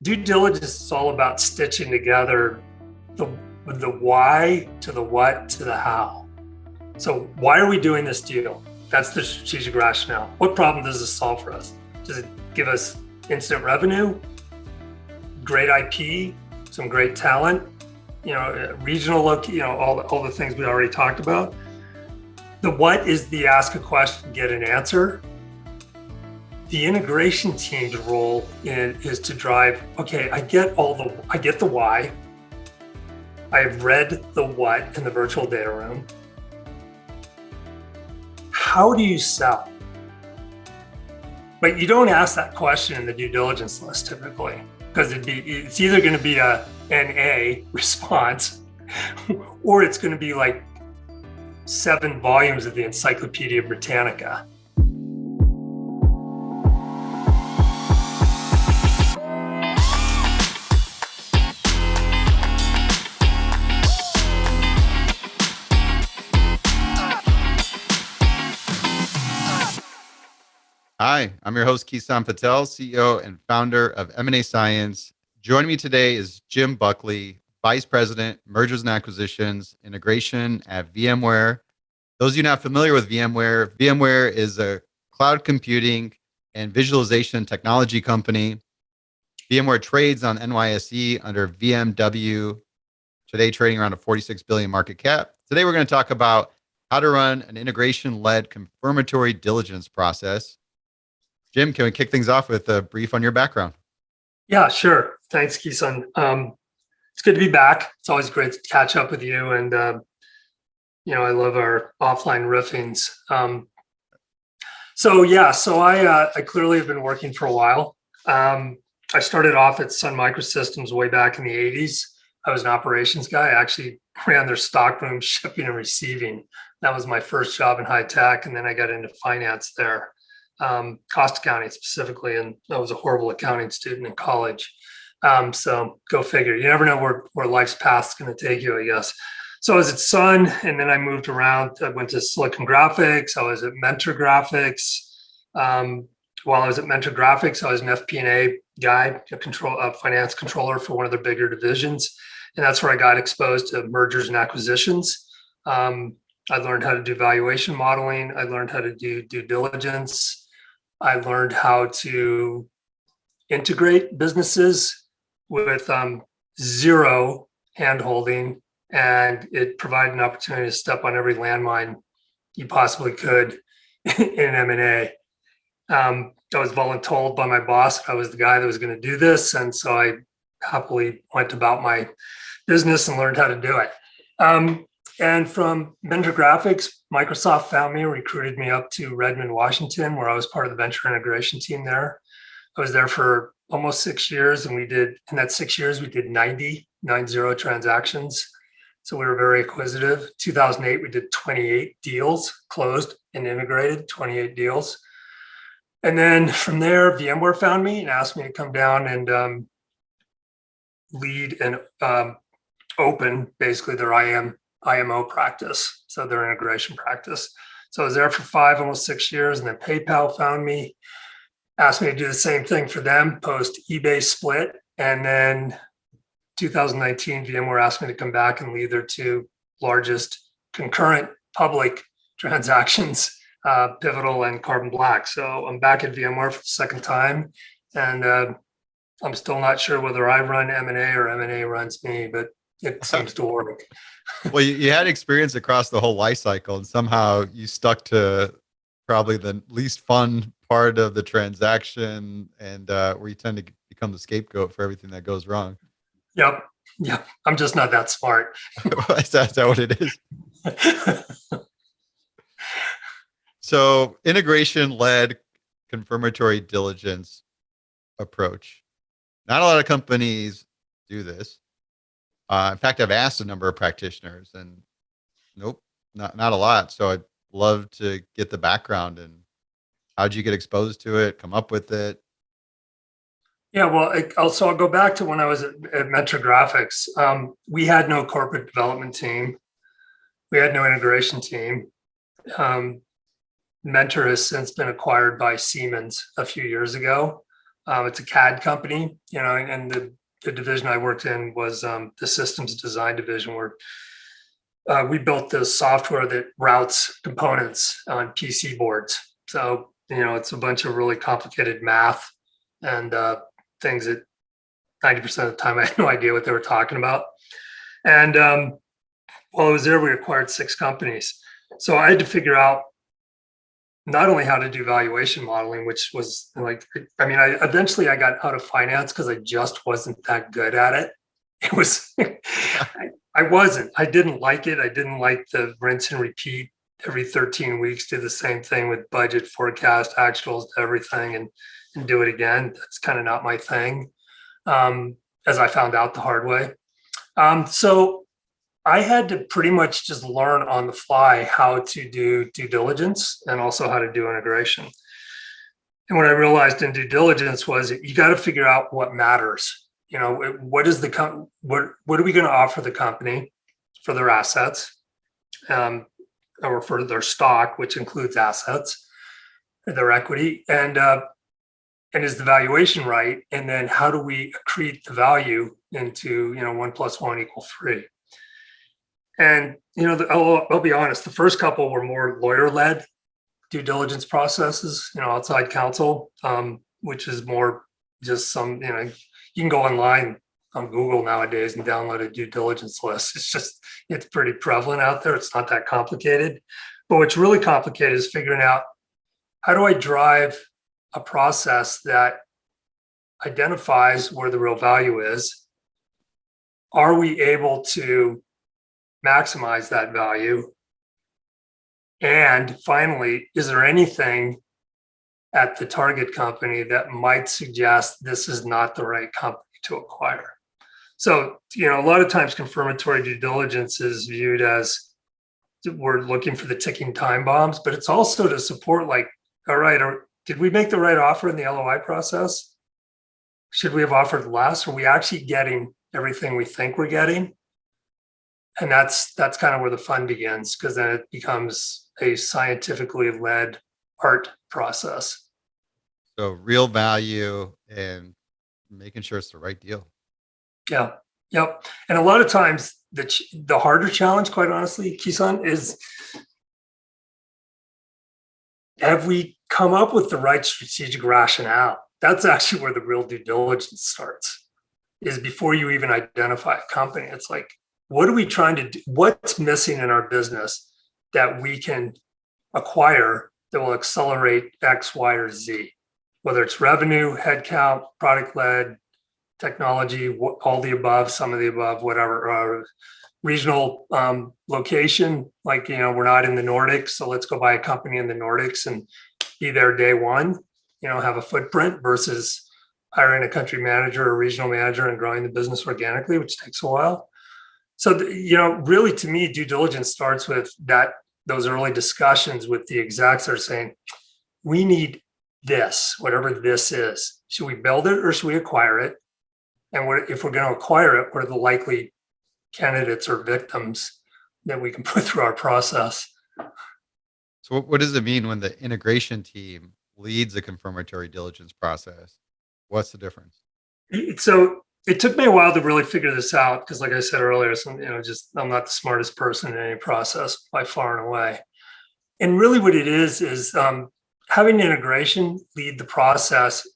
Due diligence is all about stitching together the why to the what to the how. So why are we doing this deal? That's the strategic rationale. What problem does this solve for us? Does it give us instant revenue, great IP, some great talent, regional look, all the things we already talked about? The what is the ask a question, get an answer. The integration team's role is to drive, okay, I get the why. I've read the what in the virtual data room. How do you sell? But you don't ask that question in the due diligence list typically, because it's either going to be an A response, or it's going to be like 7 volumes of the Encyclopedia Britannica. Hi, I'm your host, Kison Patel, CEO and founder of M&A Science. Joining me today is Jim Buckley, Vice President, Mergers and Acquisitions, Integration at VMware. Those of you not familiar with VMware, VMware is a cloud computing and visualization technology company. VMware trades on NYSE under VMW, today trading around a $46 billion market cap. Today, we're going to talk about how to run an integration-led confirmatory diligence process. Jim, can we kick things off with a brief on your background? Yeah, sure. Thanks, Kison. It's good to be back. It's always great to catch up with you. And, I love our offline riffings. So I clearly have been working for a while. I started off at Sun Microsystems way back in the 80s. I was an operations guy. I actually ran their stockroom shipping and receiving. That was my first job in high tech. And then I got into finance there. Cost accounting specifically, and I was a horrible accounting student in college. So go figure. You never know where life's path is going to take you, I guess. So I was at Sun, and then I moved around. I went to Silicon Graphics. I was at Mentor Graphics. While I was at Mentor Graphics, I was an FP&A guy, a finance controller for one of their bigger divisions, and that's where I got exposed to mergers and acquisitions. I learned how to do valuation modeling. I learned how to do due diligence. I learned how to integrate businesses with zero hand-holding, and it provided an opportunity to step on every landmine you possibly could in M&A. I was voluntold by my boss I was the guy that was going to do this, and so I happily went about my business and learned how to do it. And from Mentor Graphics, Microsoft found me and recruited me up to Redmond, Washington, where I was part of the venture integration team there. I was there for almost 6 years, and in that 6 years, we did 90 transactions. So we were very acquisitive. 2008, we did 28 deals, closed and integrated, 28 deals. And then from there, VMware found me and asked me to come down and lead and open basically their IMO practice, so their integration practice. So I was there for almost 6 years, and then PayPal found me, asked me to do the same thing for them post eBay split. And then 2019, VMware asked me to come back and lead their 2 largest concurrent public transactions, Pivotal and Carbon Black. So I'm back at VMware for the second time, and I'm still not sure whether I run M&A or M&A runs me, but it seems to work. Well, you had experience across the whole life cycle, and somehow you stuck to probably the least fun part of the transaction, and where you tend to become the scapegoat for everything that goes wrong. Yep. I'm just not that smart. Is that what it is? So, integration-led confirmatory diligence approach. Not a lot of companies do this. In fact, I've asked a number of practitioners, and nope, not a lot. So I'd love to get the background and how'd you get exposed to it, come up with it? Yeah, well, I'll go back to when I was at Mentor Graphics. We had no corporate development team. We had no integration team. Mentor has since been acquired by Siemens a few years ago. It's a CAD company, and the division I worked in was the systems design division, where we built the software that routes components on PC boards. So, it's a bunch of really complicated math and things that 90% of the time I had no idea what they were talking about. And while I was there, we acquired 6 companies. So I had to figure out not only how to do valuation modeling, which was eventually I got out of finance because I just wasn't that good at it. It was, I didn't like it. I didn't like the rinse and repeat every 13 weeks, do the same thing with budget, forecast, actuals, everything, and do it again. That's kind of not my thing, as I found out the hard way. So I had to pretty much just learn on the fly how to do due diligence and also how to do integration. And what I realized in due diligence was you got to figure out what matters. What is what are we going to offer the company for their assets, or for their stock, which includes assets, their equity, and is the valuation right? And then how do we accrete the value into 1 + 1 = 3? And I'll be honest, the first couple were more lawyer-led due diligence processes, outside counsel, which is more just some, you can go online on Google nowadays and download a due diligence list. It's pretty prevalent out there. It's not that complicated. But what's really complicated is figuring out, how do I drive a process that identifies where the real value is? Are we able to maximize that value? And finally, is there anything at the target company that might suggest this is not the right company to acquire? So, a lot of times confirmatory due diligence is viewed as we're looking for the ticking time bombs, but it's also to support, like, all right, did we make the right offer in the LOI process? Should we have offered less? Are we actually getting everything we think we're getting? And that's kind of where the fun begins, because then it becomes a scientifically led art process. So real value and making sure it's the right deal. Yeah. Yep. And a lot of times the harder challenge, quite honestly, Kison, is, have we come up with the right strategic rationale? That's actually where the real due diligence starts, is before you even identify a company. It's like, what are we trying to do? What's missing in our business that we can acquire that will accelerate X, Y, or Z? Whether it's revenue, headcount, product-led, technology, all the above, some of the above, whatever. Regional location, like, we're not in the Nordics, so let's go buy a company in the Nordics and be there day one, have a footprint, versus hiring a country manager or regional manager and growing the business organically, which takes a while. So, really, to me, due diligence starts with those early discussions with the execs that are saying, we need this, whatever this is. Should we build it or should we acquire it? And if we're going to acquire it, what are the likely candidates or victims that we can put through our process? So what does it mean when the integration team leads a confirmatory diligence process? What's the difference? So it took me a while to really figure this out, because, like I said earlier, I'm not the smartest person in any process by far and away. And really what it is having integration lead the process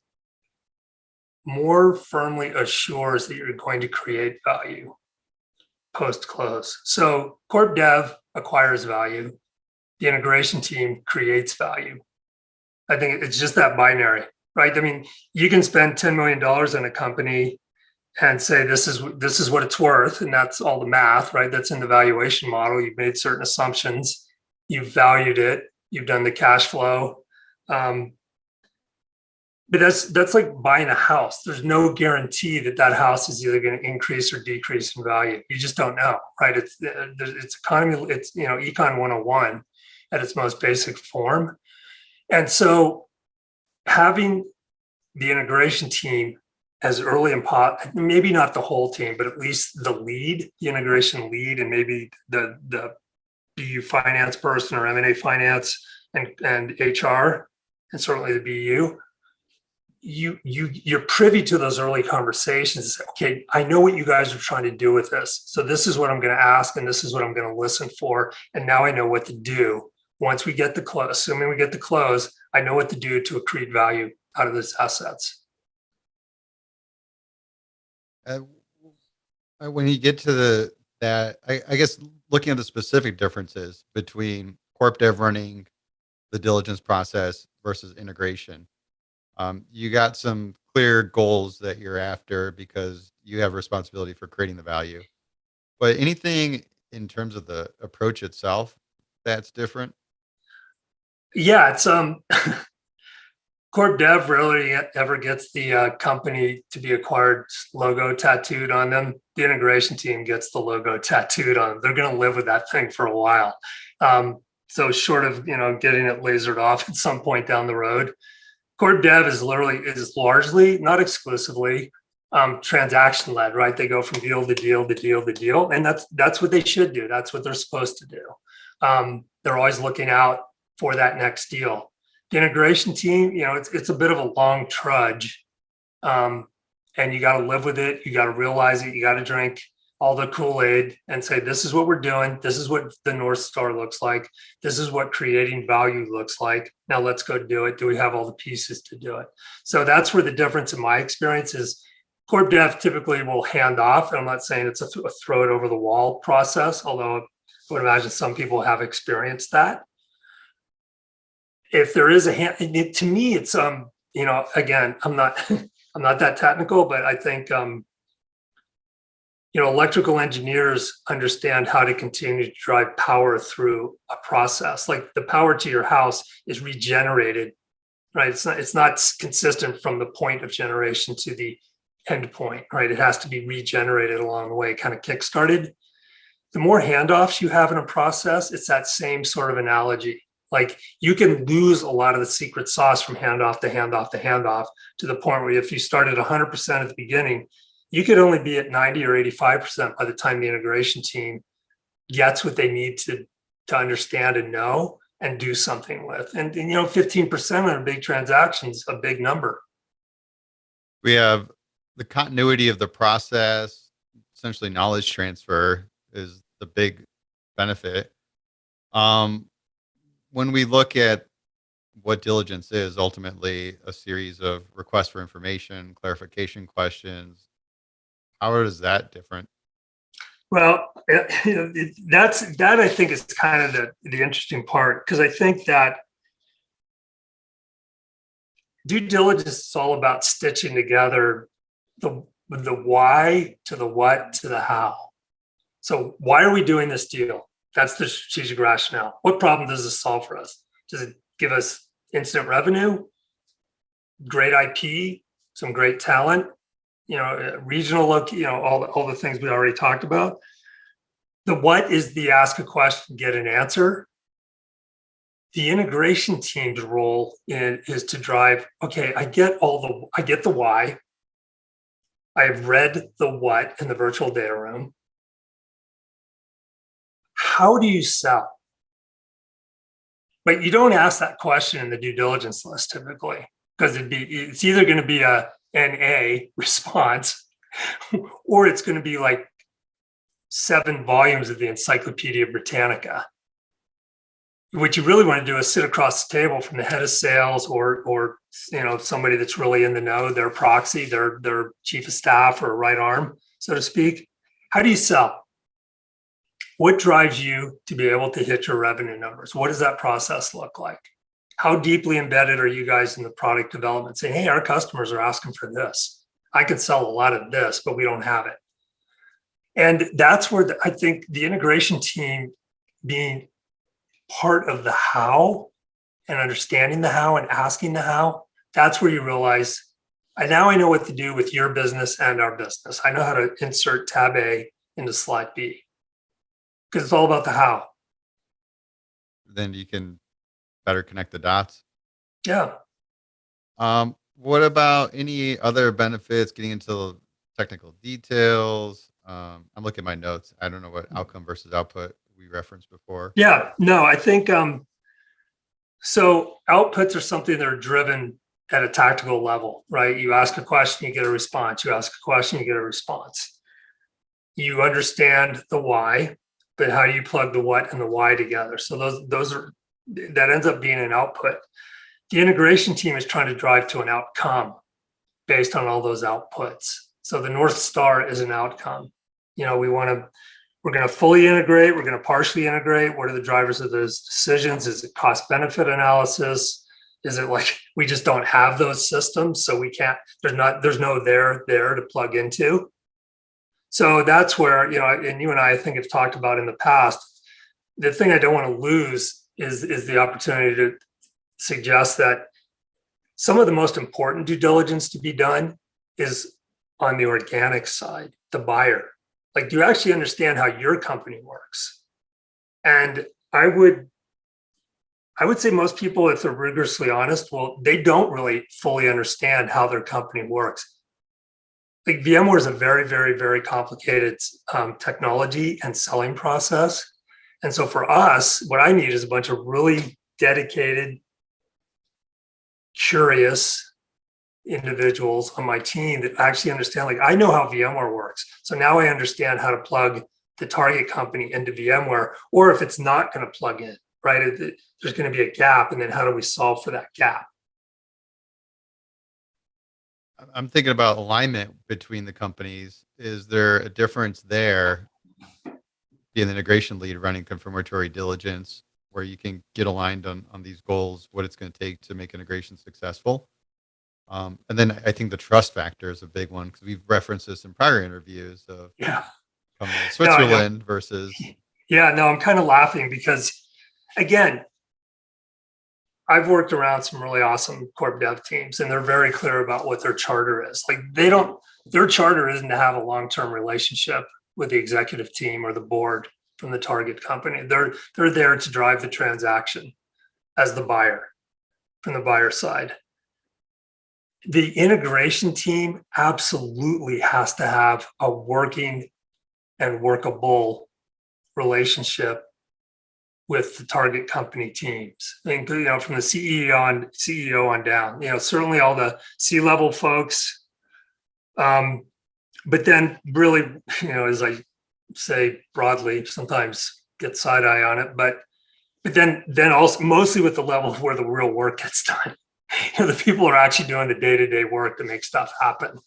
more firmly assures that you're going to create value post-close. So Corp Dev acquires value. The integration team creates value. I think it's just that binary, right? I mean, you can spend $10 million in a company and say, this is what it's worth. And that's all the math, right? That's in the valuation model. You've made certain assumptions. You've valued it. You've done the cash flow. But that's like buying a house. There's no guarantee that house is either going to increase or decrease in value. You just don't know, right? It's economy. It's Econ 101 at its most basic form. And so having the integration team as early and maybe not the whole team, but at least the integration lead, and maybe the BU finance person or M&A finance and HR, and certainly the BU. you're privy to those early conversations. Okay, I know what you guys are trying to do with this. So this is what I'm going to ask, and this is what I'm going to listen for. And now I know what to do. Once we get the close, assuming we get the close, I know what to do to accrete value out of these assets. When you get to I guess looking at the specific differences between corp dev running the diligence process versus integration, you got some clear goals that you're after because you have responsibility for creating the value. But anything in terms of the approach itself that's different? Yeah, it's Corp Dev rarely ever gets the company to be acquired logo tattooed on them. The integration team gets the logo tattooed on them. They're going to live with that thing for a while. So short of getting it lasered off at some point down the road, Corp Dev is largely, not exclusively, transaction led. Right? They go from deal to deal to deal to deal, and that's what they should do. That's what they're supposed to do. They're always looking out for that next deal. The integration team, it's a bit of a long trudge, and you got to live with it. You got to realize it. You got to drink all the Kool-Aid and say, this is what we're doing. This is what the North Star looks like. This is what creating value looks like. Now let's go do it. Do we have all the pieces to do it? So that's where the difference in my experience is. Corp Dev typically will hand off. And I'm not saying it's a throw it over the wall process, although I would imagine some people have experienced that. If there is a hand, to me, it's again, I'm not that technical, but I think electrical engineers understand how to continue to drive power through a process. Like the power to your house is regenerated, right? It's not consistent from the point of generation to the end point, right? It has to be regenerated along the way, kind of kickstarted. The more handoffs you have in a process, it's that same sort of analogy. Like you can lose a lot of the secret sauce from handoff to handoff to handoff to the point where if you started 100% at the beginning, you could only be at 90 or 85% by the time the integration team gets what they need to understand and know and do something with. And 15% on a big transaction is a big number. We have the continuity of the process, essentially knowledge transfer is the big benefit. When we look at what diligence is, ultimately a series of requests for information, clarification questions, how is that different? Well, that I think is kind of the interesting part, because I think that due diligence is all about stitching together the why to the what to the how. So why are we doing this deal? That's the strategic rationale. What problem does this solve for us? Does it give us instant revenue, great IP, some great talent, regional look, all the things we already talked about? The what is the ask a question, get an answer. The integration team's role is to drive, okay, I get the why. I've read the what in the virtual data room. How do you sell? But you don't ask that question in the due diligence list typically, because it's either going to be an A response, or it's going to be like 7 volumes of the Encyclopedia Britannica. What you really want to do is sit across the table from the head of sales or somebody that's really in the know, their proxy, their chief of staff or right arm, so to speak. How do you sell? What drives you to be able to hit your revenue numbers? What does that process look like? How deeply embedded are you guys in the product development, saying, hey, our customers are asking for this. I could sell a lot of this, but we don't have it. And that's where I think the integration team being part of the how and understanding the how and asking the how, that's where you realize, I know what to do with your business and our business. I know how to insert tab A into slide B. Because it's all about the how. Then you can better connect the dots. Yeah. What about any other benefits, getting into technical details? I'm looking at my notes. I don't know what outcome versus output we referenced before. Yeah, no, I think so outputs are something that are driven at a tactical level, right? You ask a question, you get a response. You ask a question, you get a response. You understand the why, but how do you plug the what and the why together? So that ends up being an output. The integration team is trying to drive to an outcome based on all those outputs. So the North Star is an outcome. We're going to fully integrate. We're going to partially integrate. What are the drivers of those decisions? Is it cost benefit analysis? Is it like we just don't have those systems, so we can't? There's no there to plug into. So that's where, and you and I think have talked about in the past. The thing I don't want to lose is the opportunity to suggest that some of the most important due diligence to be done is on the organic side, the buyer. Like, do you actually understand how your company works? And I would say most people, if they're rigorously honest, well, they don't really fully understand how their company works. Like, VMware is a very, very, very complicated technology and selling process. And so for us, what I need is a bunch of really dedicated, curious individuals on my team that actually understand, like, I know how VMware works. So now I understand how to plug the target company into VMware, or if it's not going to plug in, right? There's going to be a gap. And then how do we solve for that gap? I'm thinking about alignment between the companies. Is there a difference there, being the integration lead running confirmatory diligence, where you can get aligned on these goals, what it's going to take to make integration successful? And then I think the trust factor is a big one, because we've referenced this in prior interviews of coming to Switzerland versus. Yeah, no, I'm kind of laughing because, again, I've worked around some really awesome corp dev teams, and they're very clear about what their charter is. Like, their charter isn't to have a long-term relationship with the executive team or the board from the target company. They're there to drive the transaction as the buyer, from the buyer side. The integration team absolutely has to have a working and workable relationship with the target company teams. I think, from the CEO on down, certainly all the C-level folks. But then really, as I say broadly, sometimes get side eye on it, but then also mostly with the level where the real work gets done. The people who are actually doing the day-to-day work to make stuff happen.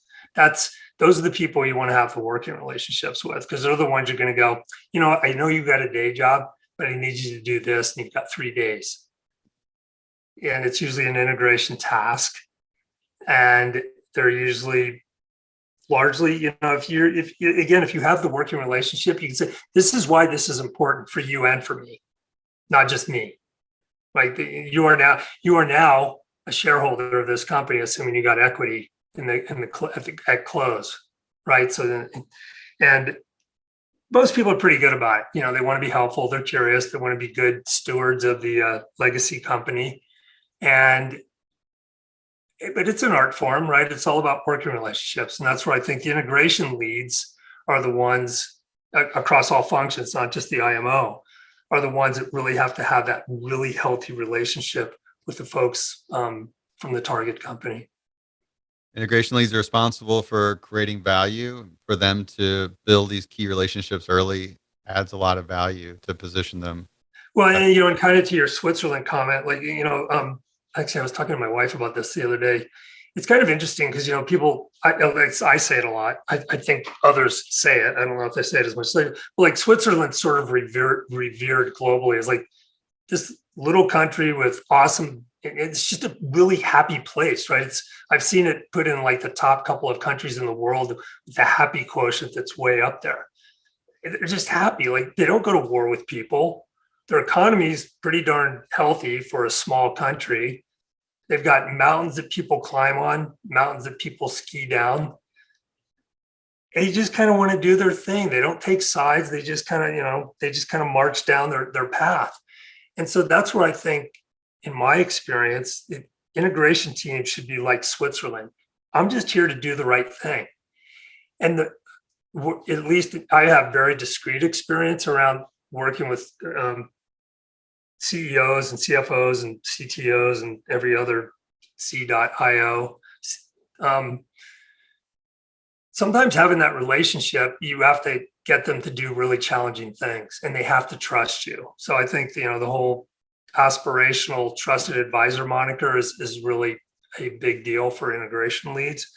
Those are the people you want to have the working relationships with, because they're the ones you're going to go, I know you got a day job, but I need you to do this, and you've got 3 days. And it's usually an integration task. And they're usually largely, if you have the working relationship, you can say, this is why this is important for you and for me, not just me. Like, you are now a shareholder of this company, assuming you got equity at close, right? So then, and most people are pretty good about it. They want to be helpful. They're curious. They want to be good stewards of the legacy company. But it's an art form, right? It's all about working relationships. And that's where I think the integration leads are the ones across all functions, not just the IMO, are the ones that really have to have that really healthy relationship with the folks from the target company. Integration leads are responsible for creating value. For them to build these key relationships early adds a lot of value to position them. Well, and kind of to your Switzerland comment, like, actually, I was talking to my wife about this the other day. It's kind of interesting because, people, I say it a lot. I think others say it. I don't know if they say it as much. But like, Switzerland's sort of revered globally as like this little country with awesome. It's just a really happy place, right? I've seen it put in like the top couple of countries in the world with the happy quotient that's way up there. They're just happy. Like, they don't go to war with people. Their economy is pretty darn healthy for a small country. They've got mountains that people climb on, mountains that people ski down. They just kind of want to do their thing. They don't take sides. They just kind of, march down their path. And so that's where I think, in my experience, the integration team should be like Switzerland. I'm just here to do the right thing. And at least I have very discrete experience around working with CEOs and CFOs and CTOs and every other C.io. Sometimes having that relationship, you have to get them to do really challenging things, and they have to trust you. So I think, the whole aspirational trusted advisor moniker is really a big deal for integration leads.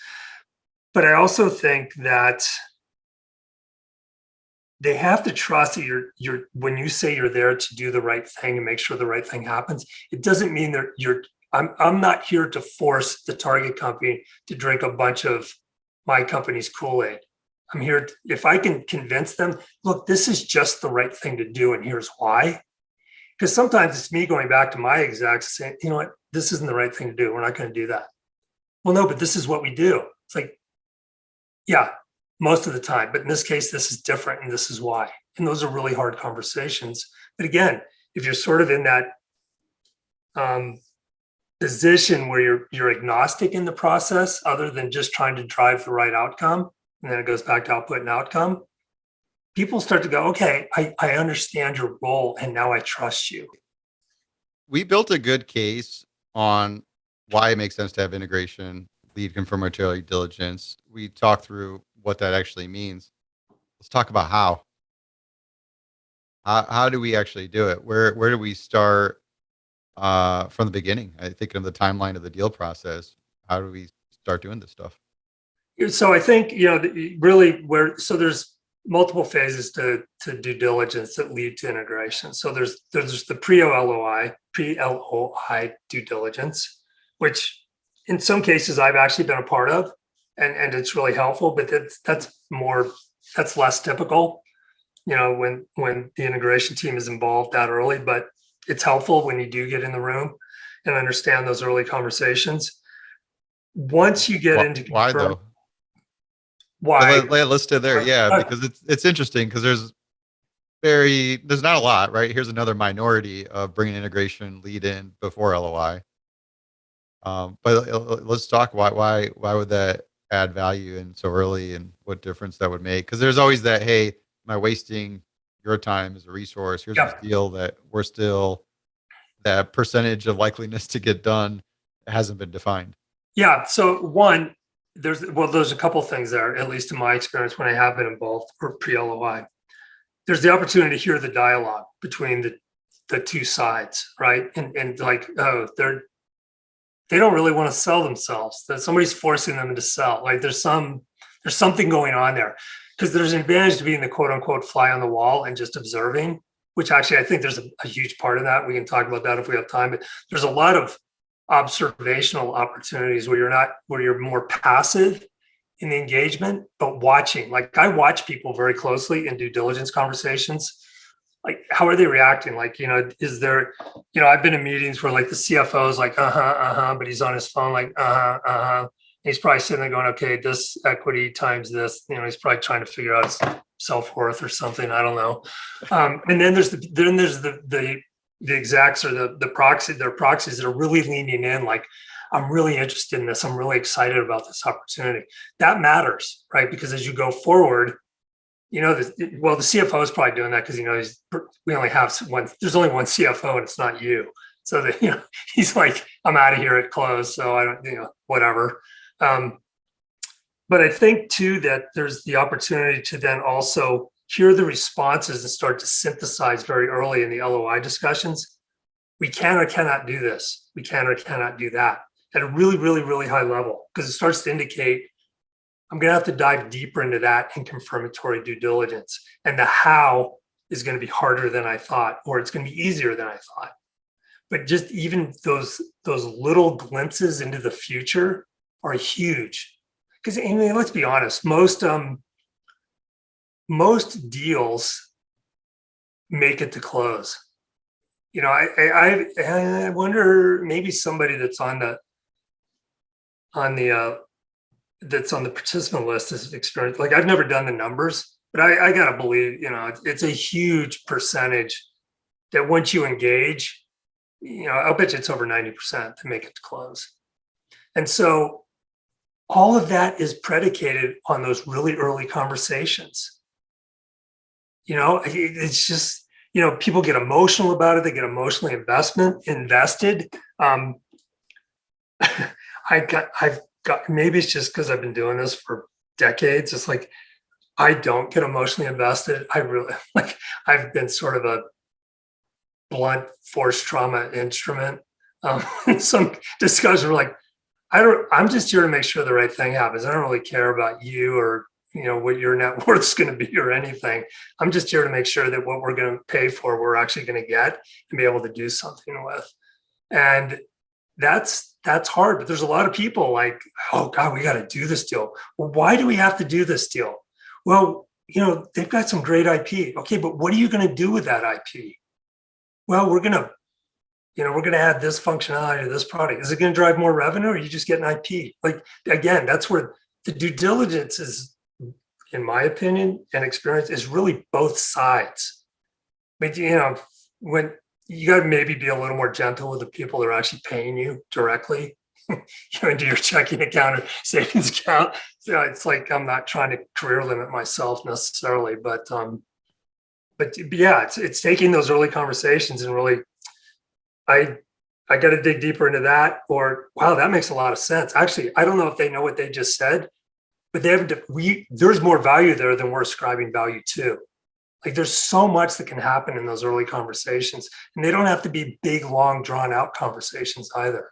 But I also think that they have to trust that you're when you say you're there to do the right thing and make sure the right thing happens, it doesn't mean that I'm not here to force the target company to drink a bunch of my company's Kool-Aid. I'm here if I can convince them, look, this is just the right thing to do, and here's why. Because sometimes it's me going back to my execs saying, you know what, this isn't the right thing to do. We're not going to do that. Well, no, but this is what we do. It's like, yeah, most of the time. But in this case, this is different, and this is why. And those are really hard conversations. But again, if you're sort of in that position where you're agnostic in the process, other than just trying to drive the right outcome, and then it goes back to output and outcome, people start to go, okay, I understand your role, and now I trust you. We built a good case on why it makes sense to have integration, lead confirmatory diligence. We talked through what that actually means. Let's talk about how. How do we actually do it? Where do we start from the beginning? I think of the timeline of the deal process. How do we start doing this stuff? So I think, really there's multiple phases to due diligence that lead to integration. So there's the pre-LOI due diligence, which in some cases I've actually been a part of, and it's really helpful, but that's less typical, when the integration team is involved that early, but it's helpful when you do get in the room and understand those early conversations. Once you get into why though? Why? Lay it listed there, yeah, because it's interesting because there's not a lot, right? Here's another minority of bringing integration lead in before LOI. But let's talk why would that add value in so early, and what difference that would make? Because there's always that, hey, am I wasting your time as a resource? Here's this deal that we're still, that percentage of likeliness to get done hasn't been defined. Yeah. So one, there's a couple of things there, at least in my experience when I have been involved or pre-LOI. There's the opportunity to hear the dialogue between the two sides, right? And like, oh, they don't really want to sell themselves. That somebody's forcing them to sell. Like there's something going on there, because there's an advantage to being the quote unquote fly on the wall and just observing, which actually I think there's a huge part of that. We can talk about that if we have time, but there's a lot of observational opportunities where you're more passive in the engagement, but watching. Like I watch people very closely in due diligence conversations. Like, how are they reacting? Like, is there, I've been in meetings where like the CFO is like, but he's on his phone, like, He's probably sitting there going, okay, this equity times this, he's probably trying to figure out his self-worth or something. I don't know. And then there's the execs or the proxies that are really leaning in, like, I'm really interested in this. I'm really excited about this opportunity. That matters, right? Because as you go forward, the CFO is probably doing that because, we only have there's only one CFO and it's not you. So that, he's like, I'm out of here at close. So I don't, whatever. But I think too, that there's the opportunity to then also hear the responses and start to synthesize very early in the LOI discussions. We can or cannot do this. We can or cannot do that at a really, really, really high level, because it starts to indicate I'm going to have to dive deeper into that in confirmatory due diligence. And the how is going to be harder than I thought, or it's going to be easier than I thought. But just even those little glimpses into the future are huge. Because let's be honest, most deals make it to close. I wonder, maybe somebody that's on the participant list is experienced. Like, I've never done the numbers, but I gotta believe, it's a huge percentage that once you engage, I'll bet you it's over 90% to make it to close. And so all of that is predicated on those really early conversations. It's just, people get emotional about it. They get emotionally invested. I've got, maybe it's just because I've been doing this for decades. It's like, I don't get emotionally invested. I really I've been sort of a blunt force trauma instrument. In some discussions are like, I'm just here to make sure the right thing happens. I don't really care about you or, what your net worth is going to be or anything. I'm just here to make sure that what we're going to pay for, we're actually going to get and be able to do something with. And that's hard, but there's a lot of people like, oh God, we got to do this deal. Well, why do we have to do this deal? Well, they've got some great IP. Okay, but what are you going to do with that IP? Well, we're going to add this functionality to this product. Is it going to drive more revenue or are you just getting IP? Like, again, that's where the due diligence is, in my opinion and experience, is really both sides. But, when you got to maybe be a little more gentle with the people that are actually paying you directly, into your checking account or savings account. So it's like, I'm not trying to career limit myself necessarily, but yeah, it's taking those early conversations and really, I got to dig deeper into that, or, wow, that makes a lot of sense. Actually, I don't know if they know what they just said, but there's more value there than we're ascribing value to. Like, there's so much that can happen in those early conversations, and they don't have to be big, long, drawn out conversations either.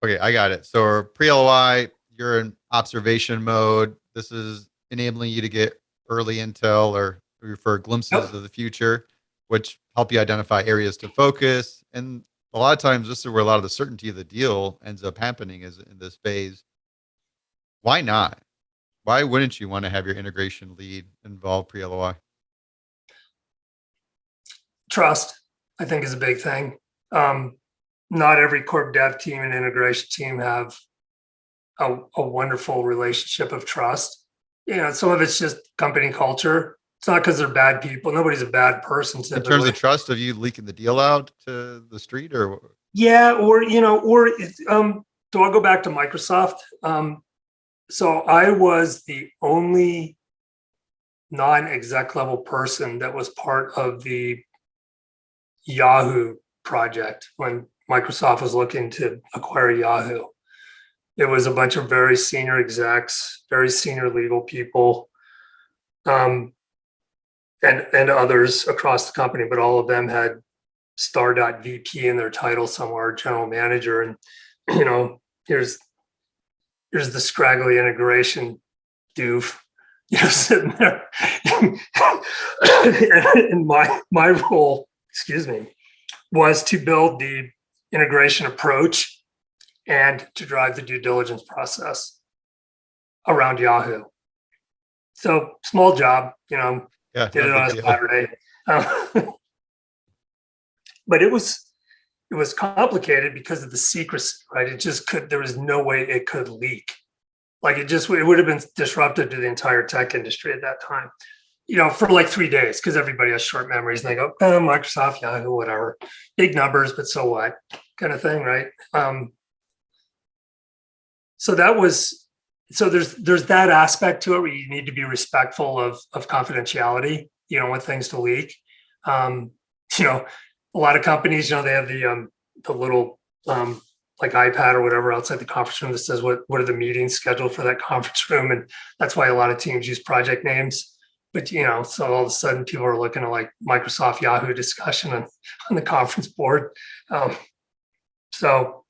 Okay, I got it. So pre-LOI, you're in observation mode. This is enabling you to get early intel or for glimpses of the future, which help you identify areas to focus. And a lot of times, this is where a lot of the certainty of the deal ends up happening, is in this phase. Why not? Why wouldn't you want to have your integration lead involved pre-LOI? Trust, I think, is a big thing. Not every corp dev team and integration team have a wonderful relationship of trust. Some of it's just company culture. It's not because they're bad people. Nobody's a bad person. In terms of trust, of you leaking the deal out to the street, or? Yeah, or so I'll go back to Microsoft. So I was the only non-exec level person that was part of the Yahoo project when Microsoft was looking to acquire Yahoo. It was a bunch of very senior execs, very senior legal people, and others across the company, but all of them had star.vp in their title somewhere, general manager. And, here's the scraggly integration doof, sitting there. And my role, was to build the integration approach and to drive the due diligence process around Yahoo. So small job, did it on a Saturday. But it was complicated because of the secrecy, right? There was no way it could leak. Like, it would have been disruptive to the entire tech industry at that time, for like 3 days, because everybody has short memories and they go, Microsoft, Yahoo, whatever, big numbers, but so what, kind of thing, right? So there's that aspect to it where you need to be respectful of confidentiality. You don't want things to leak. A lot of companies, they have the little like iPad or whatever outside the conference room that says what are the meetings scheduled for that conference room, and that's why a lot of teams use project names. But so all of a sudden people are looking at like Microsoft Yahoo discussion on the conference board. So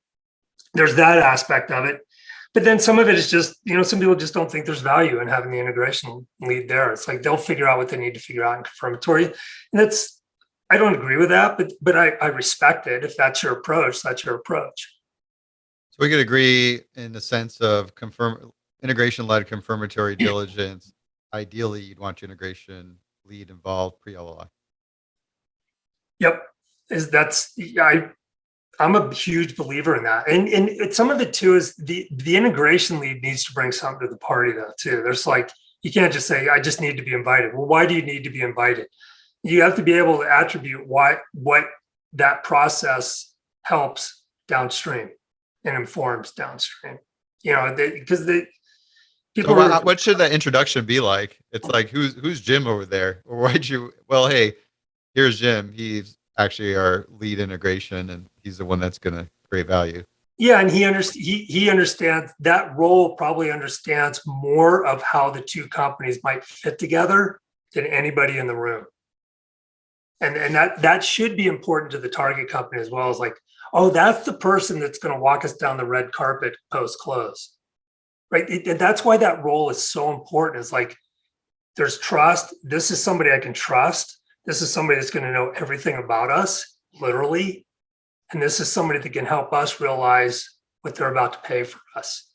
there's that aspect of it. But then some of it is just, some people just don't think there's value in having the integration lead there. It's like they'll figure out what they need to figure out in confirmatory. And I don't agree with that, but I respect it. If that's your approach, that's your approach. So we could agree in the sense of integration-led confirmatory diligence. Ideally, you'd want your integration lead involved pre-LOI. Yep. I'm a huge believer in that. And some of it too is the integration lead needs to bring something to the party though too. There's like, you can't just say, I just need to be invited. Well, why do you need to be invited? You have to be able to attribute what that process helps downstream and informs downstream. Because people. So what should that introduction be like? It's like, who's Jim over there? Or hey, here's Jim. He's actually our lead integration, and he's the one that's going to create value. Yeah, and he understands that role, probably understands more of how the two companies might fit together than anybody in the room. And that should be important to the target company as well, as like, oh, that's the person that's going to walk us down the red carpet post close. Right. And that's why that role is so important. It's like there's trust. This is somebody I can trust. This is somebody that's going to know everything about us, literally. And this is somebody that can help us realize what they're about to pay for us.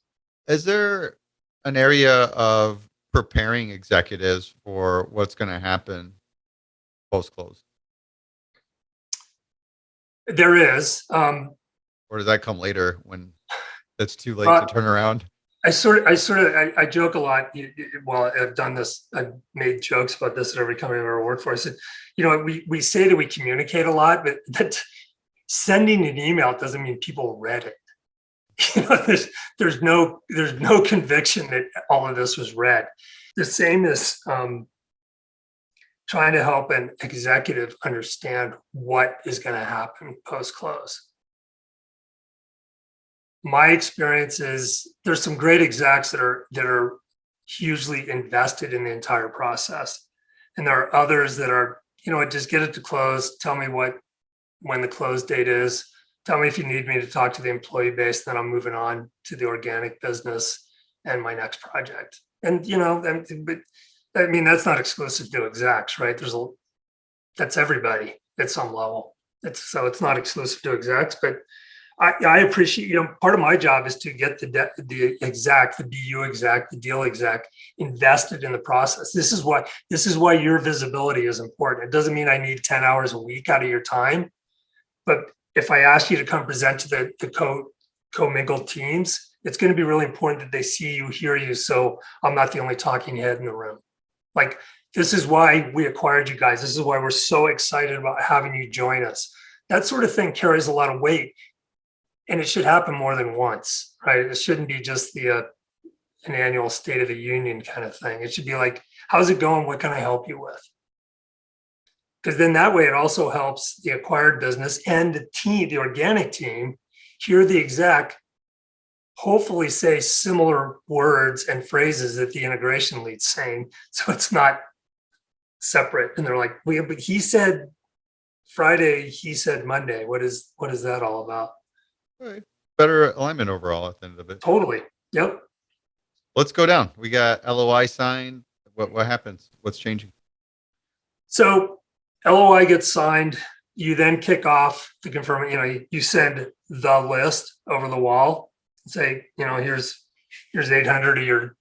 Is there an area of preparing executives for what's going to happen post close? There is. Or does that come later when it's too late to turn around? I joke a lot. Well, I've done this. I've made jokes about this at every company I've ever worked for. I said, we say that we communicate a lot, but that sending an email doesn't mean people read it. There's no conviction that all of this was read. The same as trying to help an executive understand what is going to happen post close. My experience is there's some great execs that are hugely invested in the entire process, and there are others that are, just get it to close. Tell me when the close date is. Tell me if you need me to talk to the employee base. Then I'm moving on to the organic business and my next project. And but I mean that's not exclusive to execs, right? That's everybody at some level. It's not exclusive to execs, but I appreciate, part of my job is to get the exec, the BU exec, the deal exec invested in the process. This is why your visibility is important. It doesn't mean I need 10 hours a week out of your time, but if I ask you to come present to the co-mingled teams, it's going to be really important that they see you, hear you. So I'm not the only talking head in the room. Like, this is why we acquired you guys. This is why we're so excited about having you join us. That sort of thing carries a lot of weight. And it should happen more than once, right? It shouldn't be just an annual State of the Union kind of thing. It should be like, how's it going? What can I help you with? Because then that way it also helps the acquired business and the team, the organic team, hear the exec hopefully say similar words and phrases that the integration lead's saying. So it's not separate. And they're like, but he said Friday, he said Monday. What is that all about? Right. Better alignment overall at the end of it. Totally. Yep. Let's go down. We got LOI signed. What happens? What's changing? So LOI gets signed. You then kick off to confirm it. You send the list over the wall and say, here's 800 of your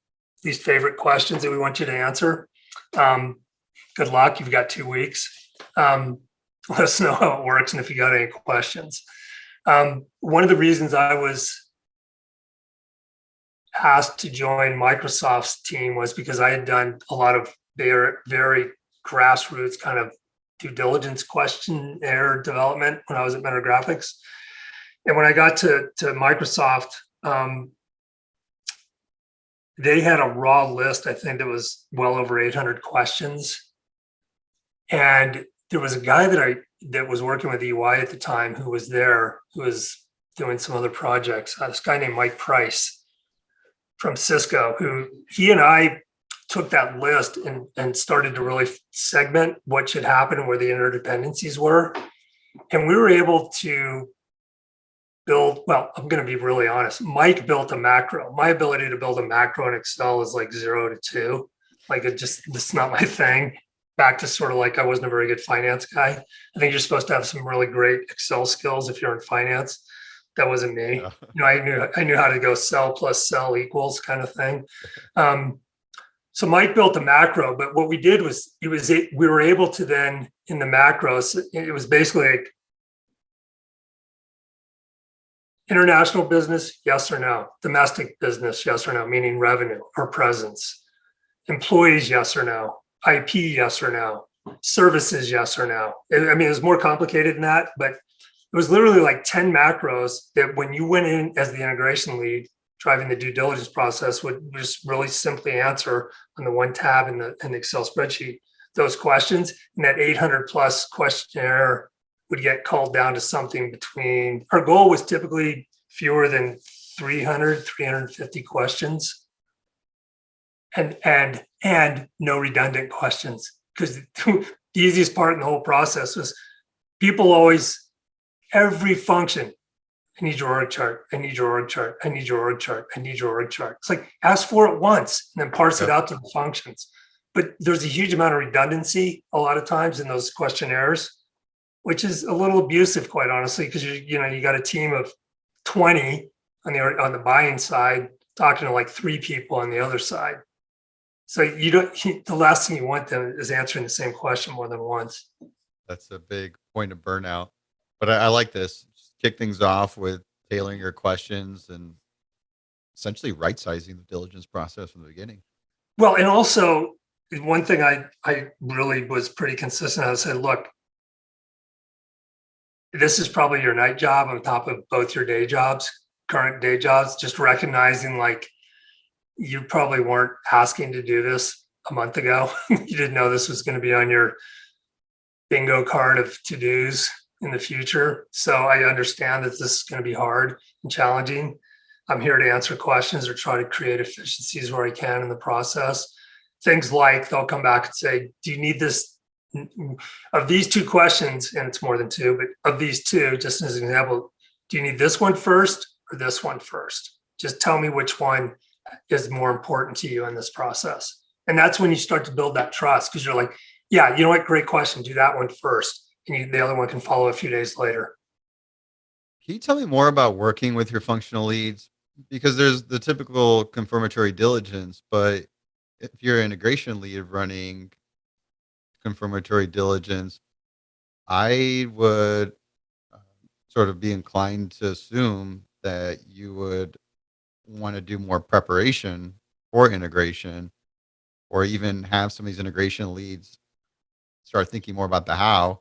least favorite questions that we want you to answer. Good luck. You've got 2 weeks. Let us know how it works and if you got any questions. One of the reasons I was asked to join Microsoft's team was because I had done a lot of very, very grassroots kind of due diligence questionnaire development when I was at Mentor Graphics. And when I got to Microsoft, they had a raw list, I think that was well over 800 questions. And there was a guy that was working with EY at the time who was doing some other projects. This guy named Mike Price from Cisco, who he and I took that list and started to really segment what should happen and where the interdependencies were. And we were able to build, well, I'm going to be really honest. Mike built a macro. My ability to build a macro in Excel is like 0 to 2. Like it's not my thing. Back to sort of like I wasn't a very good finance guy. I think you're supposed to have some really great Excel skills if you're in finance. That wasn't me. Yeah. I knew how to go sell plus sell equals kind of thing. So Mike built a macro, but what we did was we were able to then in the macros, it was basically like international business, yes or no. Domestic business, yes or no, meaning revenue or presence. Employees, yes or no. IP, yes or no. Services, yes or no. I mean, it was more complicated than that, but it was literally like 10 macros that when you went in as the integration lead, driving the due diligence process, would just really simply answer on the one tab in the Excel spreadsheet those questions. And that 800 plus questionnaire would get called down to something between, our goal was typically fewer than 350 questions and no redundant questions. Because the easiest part in the whole process was people always, every function, I need your org chart. I need your org chart. I need your org chart. I need your org chart. It's like ask for it once and then parse it out to the functions. But there's a huge amount of redundancy a lot of times in those questionnaires, which is a little abusive, quite honestly, because you got a team of 20 on the buying side talking to like 3 people on the other side. So the last thing you want them is answering the same question more than once. That's a big point of burnout. But I like this. Just kick things off with tailoring your questions and essentially right-sizing the diligence process from the beginning. Well, and also one thing I really was pretty consistent. I said, look, this is probably your night job on top of both your day jobs, current day jobs, just recognizing like you probably weren't asking to do this a month ago. You didn't know this was going to be on your bingo card of to-dos in the future. So I understand that this is going to be hard and challenging. I'm here to answer questions or try to create efficiencies where I can in the process. Things like they'll come back and say, do you need this? Of these 2 questions, and it's more than 2, but of these 2, just as an example, do you need this one first or this one first? Just tell me which one is more important to you in this process. And that's when you start to build that trust, because you're like, yeah, you know what? Great question. Do that one first. And the other one can follow a few days later. Can you tell me more about working with your functional leads? Because there's the typical confirmatory diligence, but if you're an integration lead running confirmatory diligence, I would sort of be inclined to assume that you would want to do more preparation for integration, or even have some of these integration leads start thinking more about the how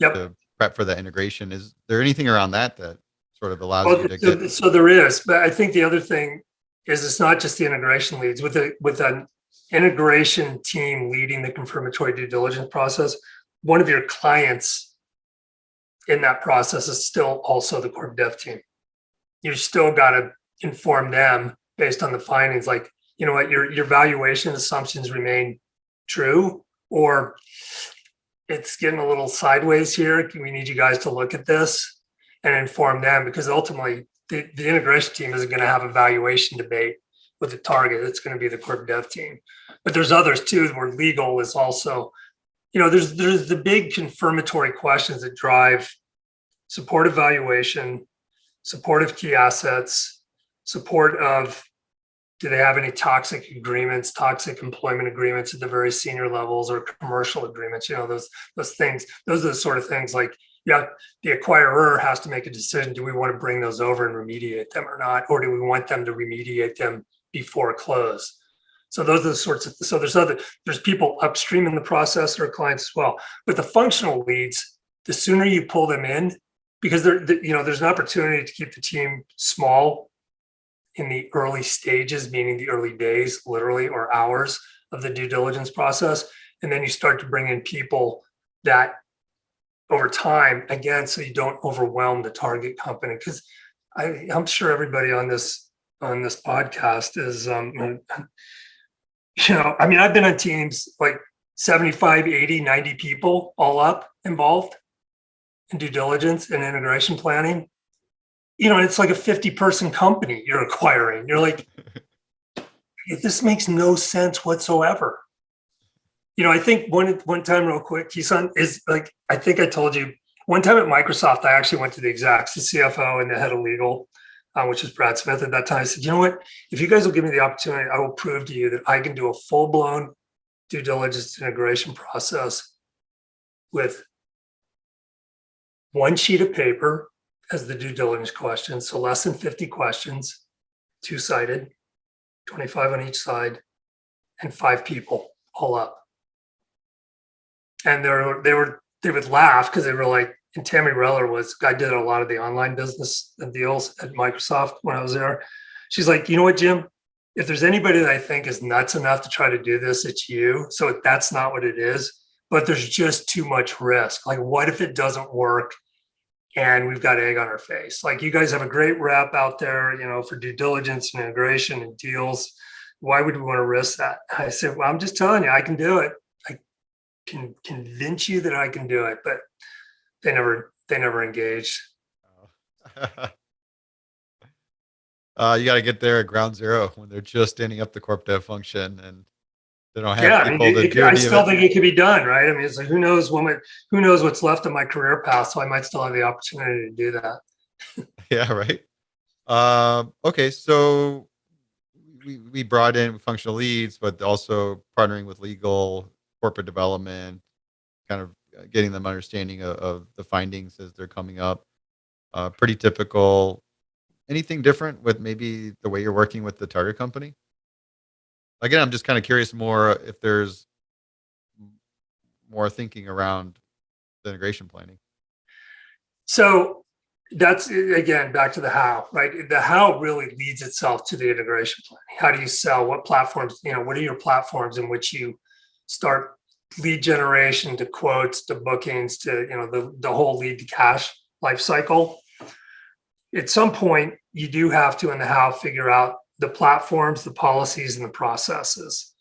to prep for that integration. Is there anything around that sort of allows you to get? So there is, but I think the other thing is it's not just the integration leads with an integration team leading the confirmatory due diligence process. One of your clients in that process is still also the corp dev team. You still got to inform them based on the findings, like, you know what, your valuation assumptions remain true, or it's getting a little sideways here. We need you guys to look at this and inform them, because ultimately the integration team isn't going to have a valuation debate with the target. It's going to be the corp dev team. But there's others too, where legal is also, there's the big confirmatory questions that drive support evaluation, support of key assets, support of, do they have any toxic agreements, toxic employment agreements at the very senior levels, or commercial agreements, those things. Those are the sort of things like, yeah, the acquirer has to make a decision. Do we want to bring those over and remediate them or not? Or do we want them to remediate them before close? So those are the sorts of, so there's people upstream in the process or clients as well. But the functional leads, the sooner you pull them in, because there's an opportunity to keep the team small in the early stages, meaning the early days, literally, or hours of the due diligence process. And then you start to bring in people that over time, again, so you don't overwhelm the target company. Because I'm sure everybody on this podcast is, I've been on teams like 75, 80, 90 people all up involved in due diligence and integration planning. It's like a 50-person company you're acquiring. You're like, this makes no sense whatsoever. I think one time real quick, Kison, is like, I think I told you, one time at Microsoft, I actually went to the execs, the CFO and the head of legal, which was Brad Smith at that time. I said, you know what, if you guys will give me the opportunity, I will prove to you that I can do a full-blown due diligence integration process with one sheet of paper as the due diligence questions. So less than 50 questions, 2-sided, 25 on each side, and 5 people all up. And they would laugh because they were like, and Tammy Reller I did a lot of the online business deals at Microsoft when I was there. She's like, you know what, Jim, if there's anybody that I think is nuts enough to try to do this, it's you. So that's not what it is, but there's just too much risk. Like, what if it doesn't work and we've got egg on our face. Like, you guys have a great rep out there, for due diligence and integration and deals. Why would we want to risk that? I said, well, I'm just telling you, I can do it. I can convince you that I can do it, but they never engaged. You got to get there at ground zero when they're just standing up the corp dev function and they don't have people to do I any still of it. think it can be done, right? I mean, it's like, who knows what's left of my career path, so I might still have the opportunity to do that. Yeah, right. Okay, so we brought in functional leads, but also partnering with legal, corporate development, kind of getting them understanding of the findings as they're coming up. Pretty typical. Anything different with maybe the way you're working with the target company? Again, I'm just kind of curious more if there's more thinking around the integration planning. So that's, again, back to the how, right? The how really leads itself to the integration planning. How do you sell? What platforms, what are your platforms in which you start lead generation to quotes to bookings to, the whole lead to cash life cycle? At some point, you do have to, in the how, figure out the platforms, the policies, and the processes.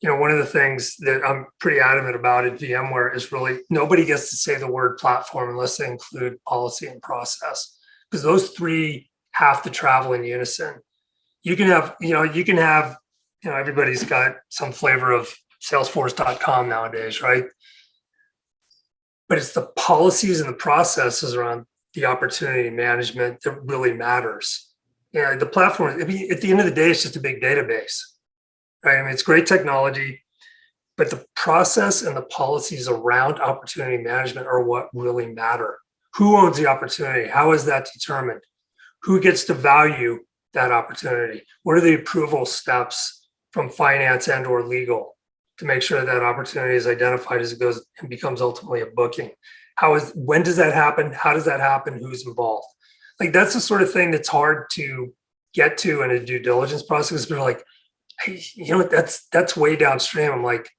One of the things that I'm pretty adamant about at VMware is really nobody gets to say the word platform unless they include policy and process, because those three have to travel in unison. You can have, everybody's got some flavor of Salesforce.com nowadays, right? But it's the policies and the processes around the opportunity management that really matters. The platform, at the end of the day, it's just a big database, right? I mean, it's great technology, but the process and the policies around opportunity management are what really matter. Who owns the opportunity? How is that determined? Who gets to value that opportunity? What are the approval steps from finance and or legal to make sure that opportunity is identified as it goes and becomes ultimately a booking? When does that happen? How does that happen? Who's involved? Like, that's the sort of thing that's hard to get to in a due diligence process. But like, hey, that's way downstream. I'm like,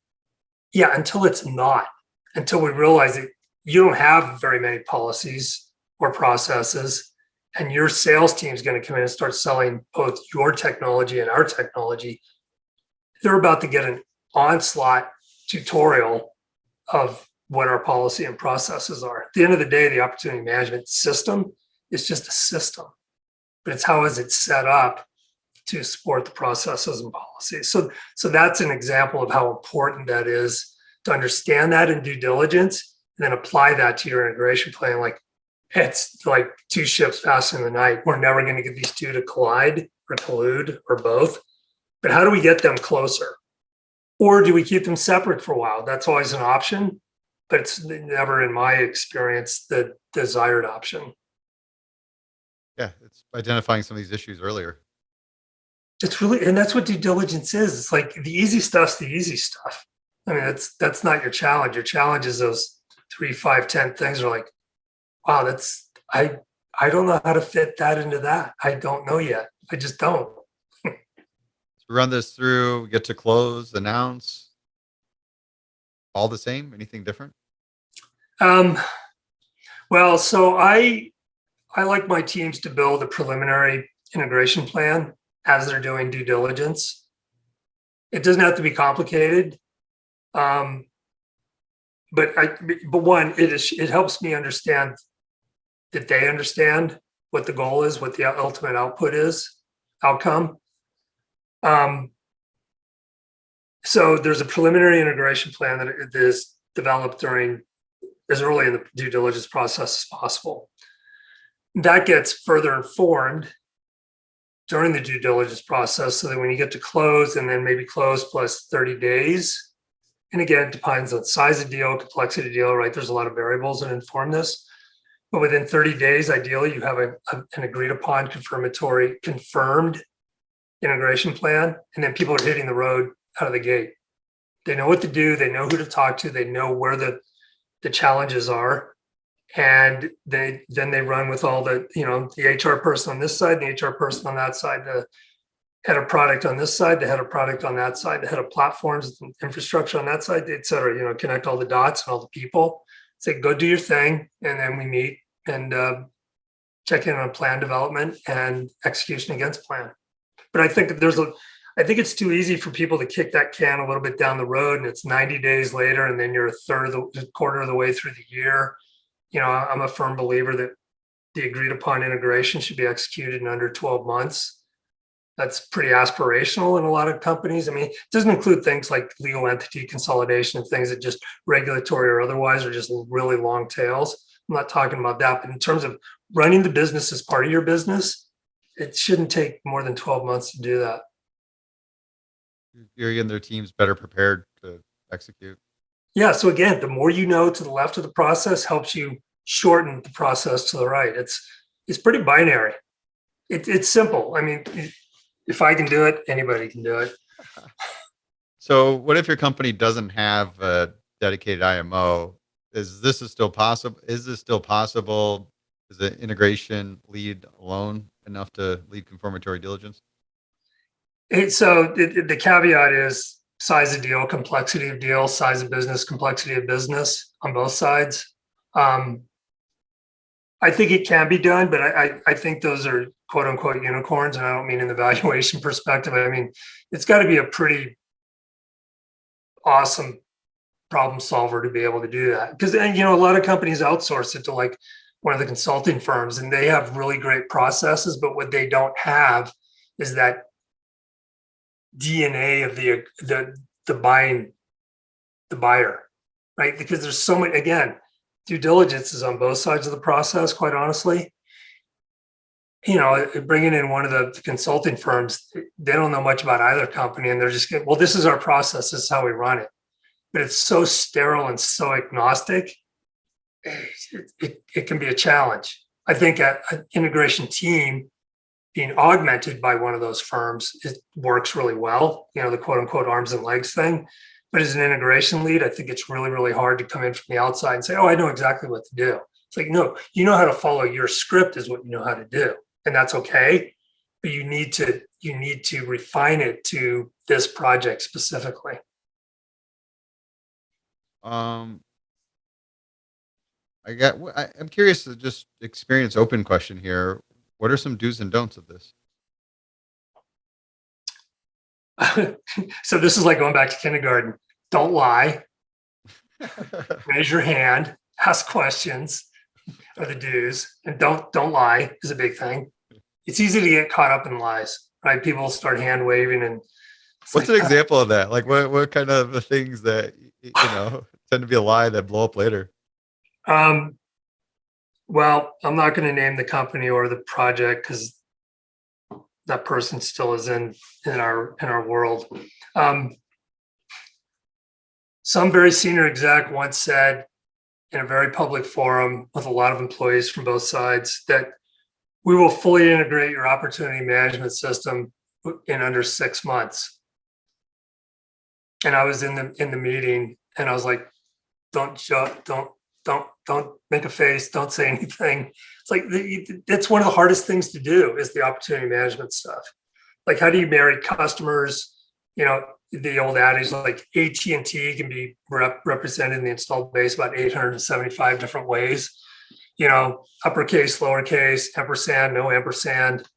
yeah, until it's not, until we realize that you don't have very many policies or processes, and your sales team is going to come in and start selling both your technology and our technology. They're about to get an onslaught tutorial of what our policy and processes are. At the end of the day, the opportunity management system is just a system, but it's how is it set up to support the processes and policies. So that's an example of how important that is to understand that in due diligence and then apply that to your integration plan. Like, it's like two ships passing in the night. We're never going to get these two to collide or collude or both. But how do we get them closer? Or do we keep them separate for a while? That's always an option, but it's never, in my experience, the desired option. Yeah, it's identifying some of these issues earlier. It's really, and that's what due diligence is. It's like the easy stuff's the easy stuff. I mean, that's not your challenge. Your challenge is those 3, 5, 10 things are like, wow, I don't know how to fit that into that. I don't know yet. I just don't. Run this through, get to close, announce, all the same? Anything different? Well, so I like my teams to build a preliminary integration plan as they're doing due diligence. It doesn't have to be complicated. But one, it helps me understand that they understand what the goal is, what the ultimate outcome. So there's a preliminary integration plan that is developed during as early in the due diligence process as possible. That gets further informed during the due diligence process so that when you get to close, and then maybe close plus 30 days, and again, it depends on size of deal, complexity of deal, right? There's a lot of variables that inform this. But within 30 days, ideally, you have an agreed upon confirmed integration plan, and then people are hitting the road out of the gate. They know what to do. They know who to talk to. They know where the challenges are. And they run with all the HR person on this side, the HR person on that side, the head of product on this side, the head of product on that side, the head of platforms and infrastructure on that side, et cetera, connect all the dots and all the people. Say, go do your thing. And then we meet and check in on plan development and execution against plan. But I think I think it's too easy for people to kick that can a little bit down the road, and it's 90 days later, and then you're a quarter of the way through the year. I'm a firm believer that the agreed upon integration should be executed in under 12 months. That's pretty aspirational in a lot of companies. I mean, it doesn't include things like legal entity consolidation and things that just regulatory or otherwise are just really long tails. I'm not talking about that, but in terms of running the business as part of your business, it shouldn't take more than 12 months to do that. You're getting their teams better prepared to execute. Yeah. So again, the more you know to the left of the process helps you shorten the process to the right. It's pretty binary. It's simple. I mean, if I can do it, anybody can do it. So what if your company doesn't have a dedicated IMO? Is this still possible? Is the integration lead alone enough to lead confirmatory diligence? So the caveat is size of deal, complexity of deal, size of business, complexity of business on both sides. I think it can be done, but I think those are quote unquote unicorns. And I don't mean in the valuation perspective. I mean, it's got to be a pretty awesome problem solver to be able to do that. Because, a lot of companies outsource it to like one of the consulting firms, and they have really great processes, but what they don't have is that DNA of the buyer, right? Because there's so much, again, due diligence is on both sides of the process, quite honestly. Bringing in one of the consulting firms, they don't know much about either company, and they're just getting, well, this is our process, this is how we run it. But it's so sterile and so agnostic, it can be a challenge. I think an integration team being augmented by one of those firms, it works really well, the quote unquote arms and legs thing. But as an integration lead, I think it's really, really hard to come in from the outside and say, oh, I know exactly what to do. It's like, no, you know how to follow your script is what you know how to do. And that's okay. But you need to refine it to this project specifically. I'm curious to just experience open question here. What are some do's and don'ts of this? So this is like going back to kindergarten. Don't lie. Raise your hand. Ask questions are the do's. And don't lie is a big thing. It's easy to get caught up in lies, right? People start hand waving and what's an example of that? Like what kind of things that tend to be a lie that blow up later? Well, I'm not going to name the company or the project because that person still is in our world. Some very senior exec once said in a very public forum with a lot of employees from both sides that we will fully integrate your opportunity management system in under 6 months. And I was in the meeting, and I was like, don't make a face, don't say anything. It's like it's one of the hardest things to do is the opportunity management stuff. Like, how do you marry customers? The old adage, like AT&T can be represented in the installed base about 875 different ways. Uppercase, lowercase, ampersand, no ampersand,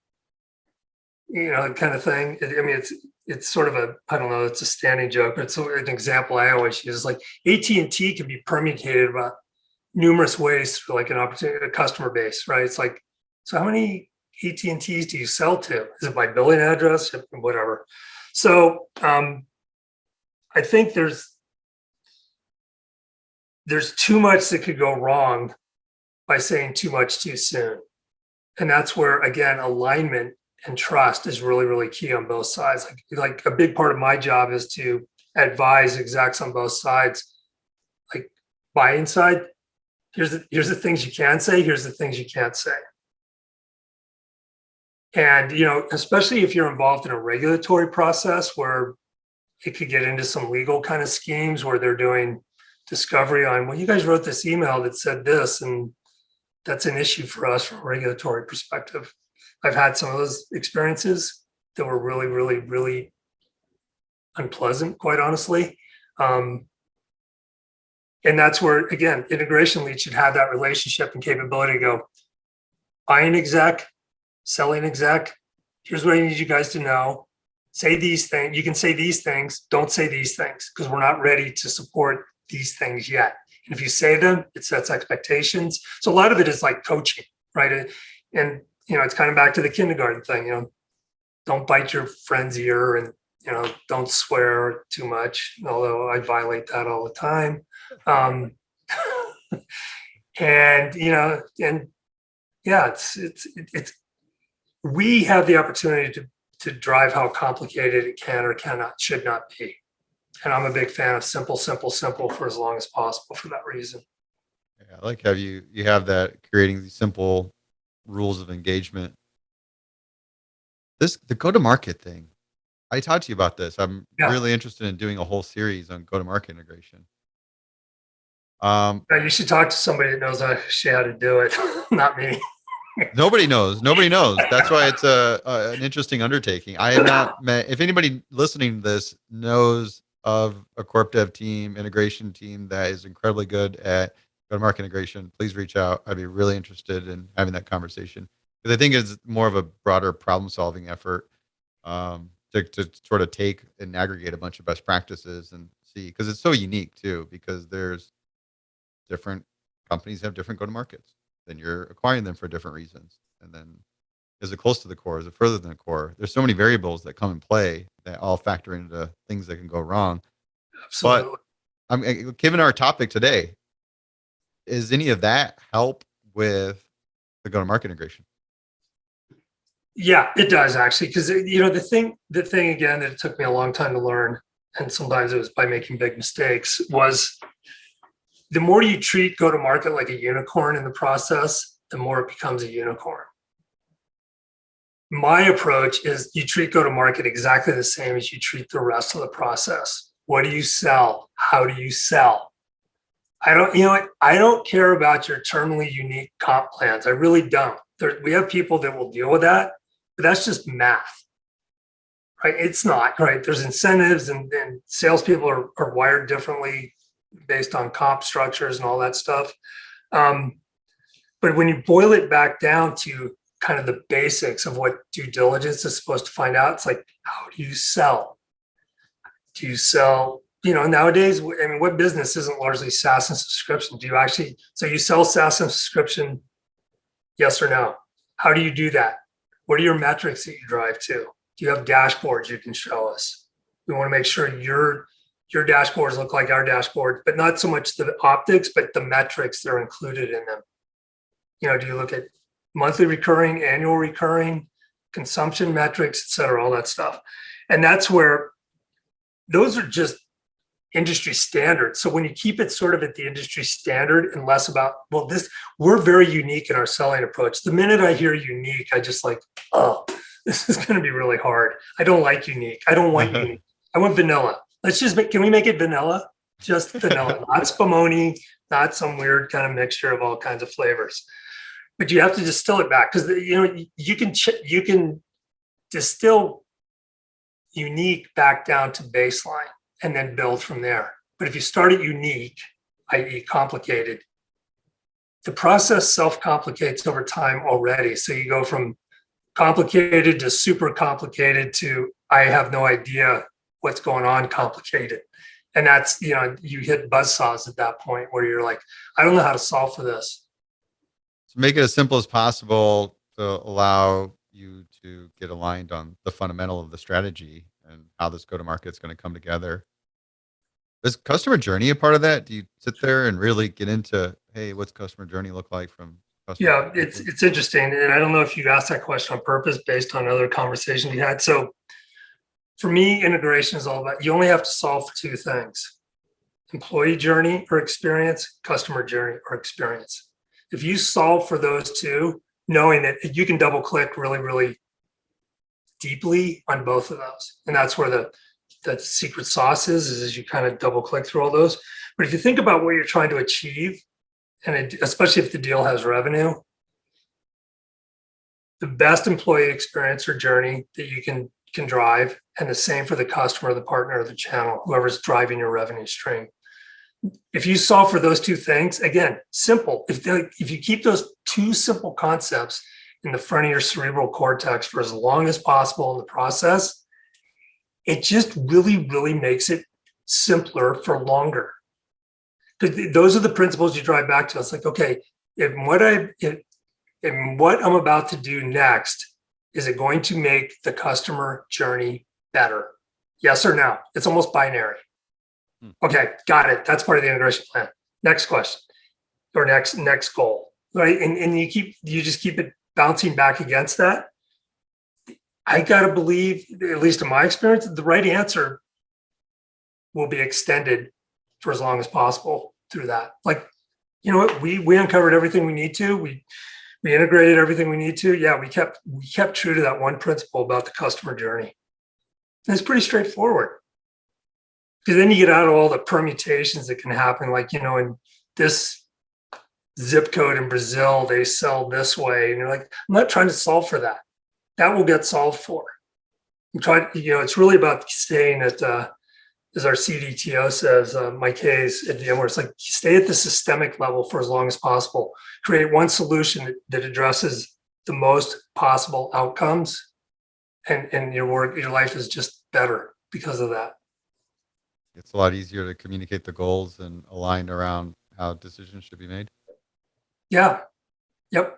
kind of thing. It's sort of I don't know, it's a standing joke, but it's an example I always use. Like AT&T can be permutated about numerous ways for like an opportunity, a customer base, right? It's like, so how many AT&Ts do you sell to? Is it by billing address? Whatever. So I think there's too much that could go wrong by saying too much too soon. And that's where, again, alignment and trust is really, really key on both sides. Like a big part of my job is to advise execs on both sides. Like buying side, here's the things you can say, here's the things you can't say. And, especially if you're involved in a regulatory process where it could get into some legal kind of schemes where they're doing discovery on, well, you guys wrote this email that said this, and that's an issue for us from a regulatory perspective. I've had some of those experiences that were really, really, really unpleasant, quite honestly. And that's where, again, integration leads should have that relationship and capability to go, buying exec, selling exec, here's what I need you guys to know. Say these things. You can say these things. Don't say these things because we're not ready to support these things yet. And if you say them, it sets expectations. So a lot of it is like coaching, right? And, it's kind of back to the kindergarten thing, don't bite your friend's ear and, don't swear too much, although I violate that all the time. And, and yeah, it's, we have the opportunity to drive how complicated it can or cannot, should not be. And I'm a big fan of simple for as long as possible for that reason. Yeah, I like how you have that, creating these simple rules of engagement. The go-to-market thing, I talked to you about this. I'm really interested in doing a whole series on go-to-market integration. You should talk to somebody that knows actually how to do it, not me. Nobody knows. That's why it's an interesting undertaking. I have not met, if anybody listening to this knows of a corp dev team, integration team that is incredibly good at go-to-market integration, please reach out. I'd be really interested in having that conversation because I think it's more of a broader problem-solving effort to sort of take and aggregate a bunch of best practices and see, because it's so unique too, because there's different companies have different go-to-markets. Then you're acquiring them for different reasons. And then is it close to the core? Is it further than the core? There's so many variables that come in play that all factor into things that can go wrong. Absolutely. But given our topic today, is any of that help with the go-to-market integration? Yeah, it does actually. Because, the thing again, that it took me a long time to learn, and sometimes it was by making big mistakes, was the more you treat go-to-market like a unicorn in the process, the more it becomes a unicorn. My approach is you treat go-to-market exactly the same as you treat the rest of the process. What do you sell? How do you sell? I don't care about your terminally unique comp plans. I really don't. We have people that will deal with that, but that's just math, right? It's not, right? There's incentives and salespeople are wired differently based on comp structures and all that stuff. But when you boil it back down to kind of the basics of what due diligence is supposed to find out, it's like, how do you sell? Do you sell, nowadays, what business isn't largely SaaS and subscription? So you sell SaaS and subscription, yes or no? How do you do that? What are your metrics that you drive to? Do you have dashboards you can show us? We want to make sure your dashboards look like our dashboard, but not so much the optics, but the metrics that are included in them. Do you look at monthly recurring, annual recurring, consumption metrics, et cetera, all that stuff? And that's where those are just industry standards. So when you keep it sort of at the industry standard and less about, we're very unique in our selling approach. The minute I hear unique, I just like, oh, this is going to be really hard. I don't like unique. I don't want unique. I want vanilla. Can we make it vanilla? Just vanilla, not spumoni, not some weird kind of mixture of all kinds of flavors. But you have to distill it back because you can distill unique back down to baseline and then build from there. But if you start at unique, i.e. complicated, the process self-complicates over time already. So you go from complicated to super complicated to I have no idea what's going on complicated. And that's, you hit buzzsaws at that point where you're like, I don't know how to solve for this. So make it as simple as possible to allow you to get aligned on the fundamental of the strategy and how this go-to-market is going to come together. Is customer journey a part of that? Do you sit there and really get into, hey, what's customer journey look like from customer? Yeah, it's interesting. And I don't know if you asked that question on purpose based on other conversations you had. So for me, integration is all about, you only have to solve for two things: employee journey or experience, customer journey or experience. If you solve for those two, knowing that you can double click really, really deeply on both of those. And that's where the secret sauce is you kind of double click through all those. But if you think about what you're trying to achieve, and especially if the deal has revenue, the best employee experience or journey that you can drive, and the same for the customer, the partner, or the channel, whoever's driving your revenue stream. if you solve for those two things, again, simple. If you keep those two simple concepts in the front of your cerebral cortex for as long as possible in the process, it just really, really makes it simpler for longer. Because those are the principles you drive back to. It's like, okay, what I'm about to do next, is it going to make the customer journey better? Yes or no? It's almost binary. Okay, got it. That's part of the integration plan. Next question, or next goal, right? And you just keep it bouncing back against that. I gotta believe, at least in my experience, the right answer will be extended for as long as possible through that. Like, you know what? We uncovered everything we need to. We integrated everything we need to. Yeah, we kept true to that one principle about the customer journey. And it's pretty straightforward. Because then you get out of all the permutations that can happen. Like, in this zip code in Brazil, they sell this way. And you're like, I'm not trying to solve for that. That will get solved for. I'm trying, it's really about staying at, as our CDTO says, Mike Hayes at VMware, it's like stay at the systemic level for as long as possible. Create one solution that addresses the most possible outcomes. And your life is just better because of that. It's a lot easier to communicate the goals and align around how decisions should be made. Yeah. Yep.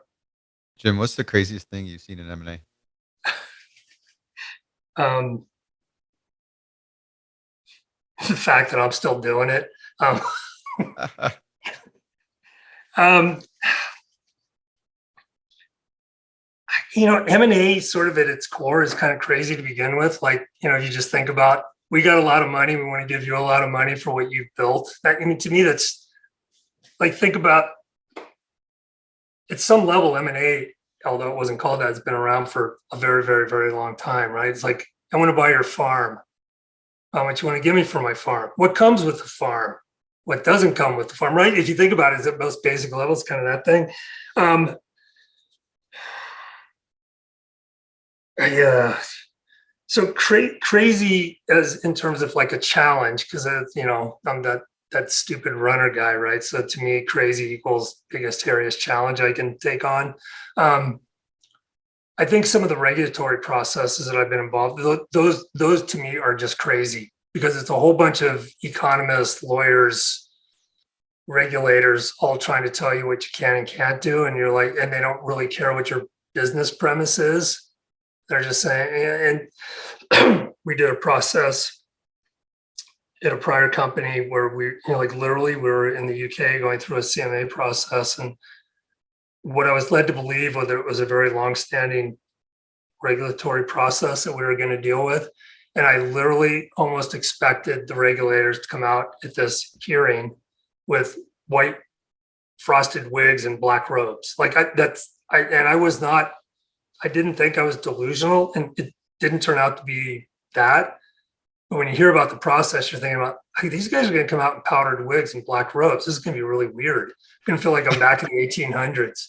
Jim, what's the craziest thing you've seen in M&A? The fact that I'm still doing it. M&A sort of at its core is kind of crazy to begin with. Like, you just think about, we got a lot of money. We want to give you a lot of money for what you've built. To me, that's like, think about, at some level, M&A, although it wasn't called that, it's been around for a very, very, very long time, right? It's like, I want to buy your farm. How much you want to give me for my farm? What comes with the farm? What doesn't come with the farm, right? If you think about it, it's at most basic levels, kind of that thing. Yeah. So crazy as in terms of like a challenge, because I'm that stupid runner guy, right? So to me, crazy equals biggest, hairiest challenge I can take on. I think some of the regulatory processes that I've been involved with, those to me are just crazy, because it's a whole bunch of economists, lawyers, regulators, all trying to tell you what you can and can't do. And you're like, and they don't really care what your business premise is. They're just saying, and we did a process at a prior company where we, literally we were in the UK going through a CMA process. And what I was led to believe was that it was a very long-standing regulatory process that we were going to deal with. And I literally almost expected the regulators to come out at this hearing with white frosted wigs and black robes. I didn't think I was delusional, and it didn't turn out to be that. But when you hear about the process, you're thinking about, hey, these guys are going to come out in powdered wigs and black robes. This is going to be really weird. I'm going to feel like I'm back in the 1800s.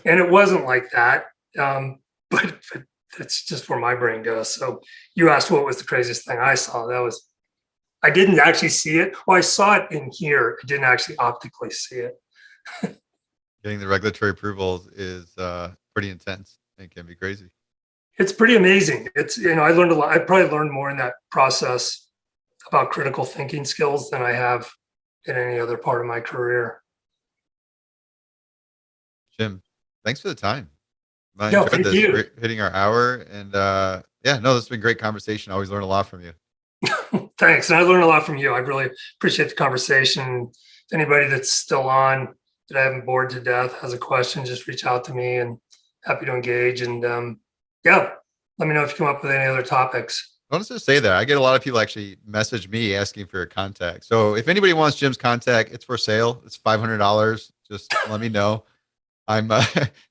And it wasn't like that. But that's just where my brain goes. So you asked what was the craziest thing I saw. I didn't actually see it. Well, I saw it in here. I didn't actually optically see it. Getting the regulatory approvals is pretty intense. It can be crazy. It's pretty amazing. It's, I learned a lot. I probably learned more in that process about critical thinking skills than I have in any other part of my career. Jim, thanks for the time. I No, enjoyed thank this. you. We're hitting our hour, and this has been a great conversation. I always learn a lot from you. Thanks. And I learned a lot from you. I really appreciate the conversation. If anybody that's still on that I haven't bored to death has a question, just reach out to me, and happy to engage. And let me know if you come up with any other topics. I want to just say that I get a lot of people actually message me asking for your contact. So if anybody wants Jim's contact, it's for sale. It's $500. Just let me know.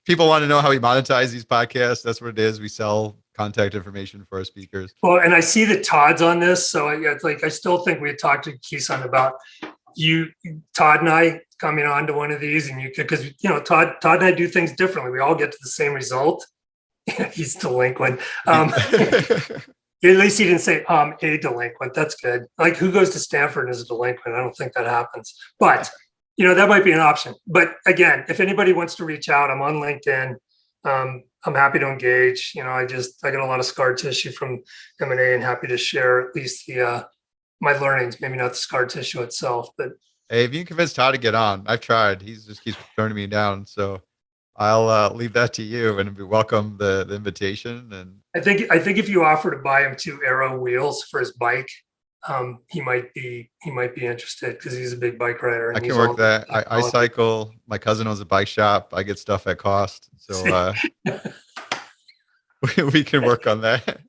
People want to know how we monetize these podcasts. That's what it is. We sell contact information for our speakers. Well, and I see that Todd's on this. So I still think we had talked to Kison about Todd and I coming on to one of these, and because Todd and I do things differently. We all get to the same result. He's delinquent. At least he didn't say a delinquent. That's good. Like, who goes to Stanford as a delinquent? I don't think that happens. But that might be an option. But again, if anybody wants to reach out, I'm on LinkedIn. I'm happy to engage. I got a lot of scar tissue from M&A and happy to share at least the my learnings. Maybe not the scar tissue itself, but Hey, if you can convince Todd to get on, I've tried. He just keeps turning me down. So I'll leave that to you and welcome the invitation. And I think if you offer to buy him 2 Aero wheels for his bike, he might be interested because he's a big bike rider. I can work that. I cycle. My cousin owns a bike shop. I get stuff at cost. So we can work on that.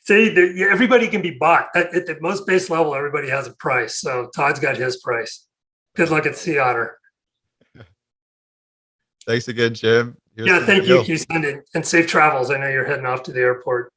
See, everybody can be bought. At the most base level, everybody has a price. So Todd's got his price. Good luck at Sea Otter. Thanks again, Jim. Thank you, Kison, and safe travels. I know you're heading off to the airport.